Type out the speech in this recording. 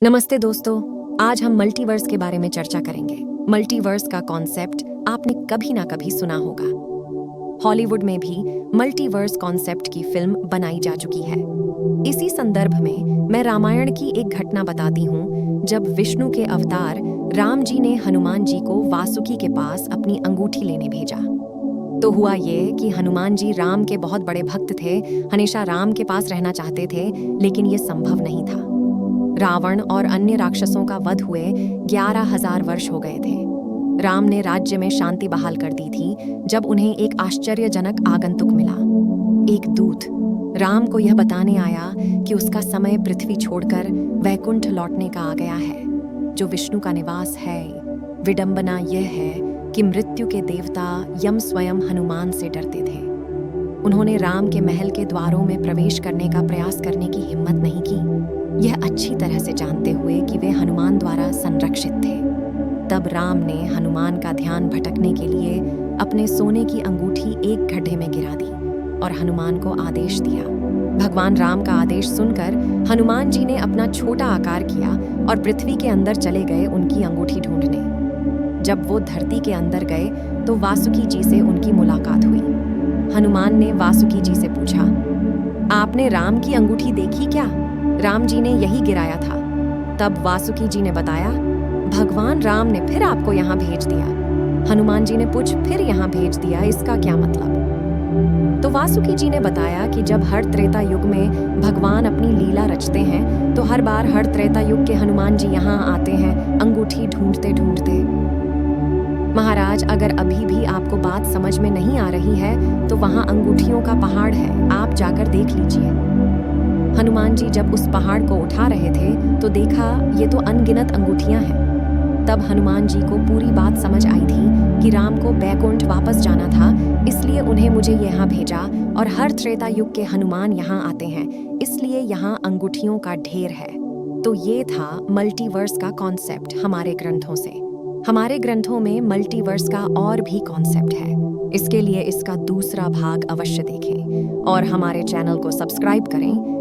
नमस्ते दोस्तों, आज हम मल्टीवर्स के बारे में चर्चा करेंगे। मल्टीवर्स का कॉन्सेप्ट आपने कभी ना कभी सुना होगा। हॉलीवुड में भी मल्टीवर्स कॉन्सेप्ट की फिल्म बनाई जा चुकी है। इसी संदर्भ में मैं रामायण की एक घटना बताती हूँ, जब विष्णु के अवतार राम जी ने हनुमान जी को वासुकी के पास अपनी अंगूठी लेने भेजा। तो हुआ ये कि हनुमान जी राम के बहुत बड़े भक्त थे, हमेशा राम के पास रहना चाहते थे, लेकिन ये संभव नहीं था। रावण और अन्य राक्षसों का वध हुए 11,000 वर्ष हो गए थे। राम ने राज्य में शांति बहाल कर दी थी, जब उन्हें एक आश्चर्यजनक आगंतुक मिला। एक दूत राम को यह बताने आया कि उसका समय पृथ्वी छोड़कर वैकुंठ लौटने का आ गया है, जो विष्णु का निवास है। विडंबना यह है कि मृत्यु के देवता यम स्वयं हनुमान से डरते थे। उन्होंने राम के महल के द्वारों में प्रवेश करने का प्रयास करने की हिम्मत नहीं की, यह अच्छी तरह से जानते हुए कि वे हनुमान द्वारा संरक्षित थे। तब राम ने हनुमान का ध्यान भटकने के लिए अपने सोने की अंगूठी एक गड्ढे में गिरा दी और हनुमान को आदेश दिया। भगवान राम का आदेश सुनकर हनुमान जी ने अपना छोटा आकार किया और पृथ्वी के अंदर चले गए उनकी अंगूठी ढूंढने। जब वो धरती के अंदर गए तो वासुकी जी से उनकी मुलाकात हुई। हनुमान ने वासुकी जी से पूछा, आपने राम की अंगूठी देखी क्या? राम जी ने यही गिराया था। तब वासुकी जी ने बताया, भगवान राम ने फिर आपको यहाँ भेज दिया। हनुमान जी ने फिर यहाँ भेज दिया, इसका क्या मतलब? तो वासुकी जी ने बताया कि जब हर त्रेता युग में भगवान अपनी लीला रचते हैं, तो हर बार हर त्रेता युग के हनुमान जी यहाँ आते हैं, अंगूठी ढूंढते ढूंढते। महाराज, अगर अभी भी आपको बात समझ में नहीं आ रही है, तो वहाँ अंगूठियों का पहाड़ है, आप जाकर देख लीजिए। हनुमान जी जब उस पहाड़ को उठा रहे थे तो देखा ये तो अनगिनत अंगूठियां हैं। तब हनुमान जी को पूरी बात समझ आई थी कि राम को बैकुंठ वापस जाना था, इसलिए उन्हें मुझे यहाँ भेजा और हर त्रेता युग के हनुमान यहाँ आते हैं, इसलिए यहाँ अंगूठियों का ढेर है। तो ये था मल्टीवर्स का कॉन्सेप्ट हमारे ग्रंथों से। हमारे ग्रंथों में मल्टीवर्स का और भी कॉन्सेप्ट है। इसके लिए इसका दूसरा भाग अवश्य देखें और हमारे चैनल को सब्सक्राइब करें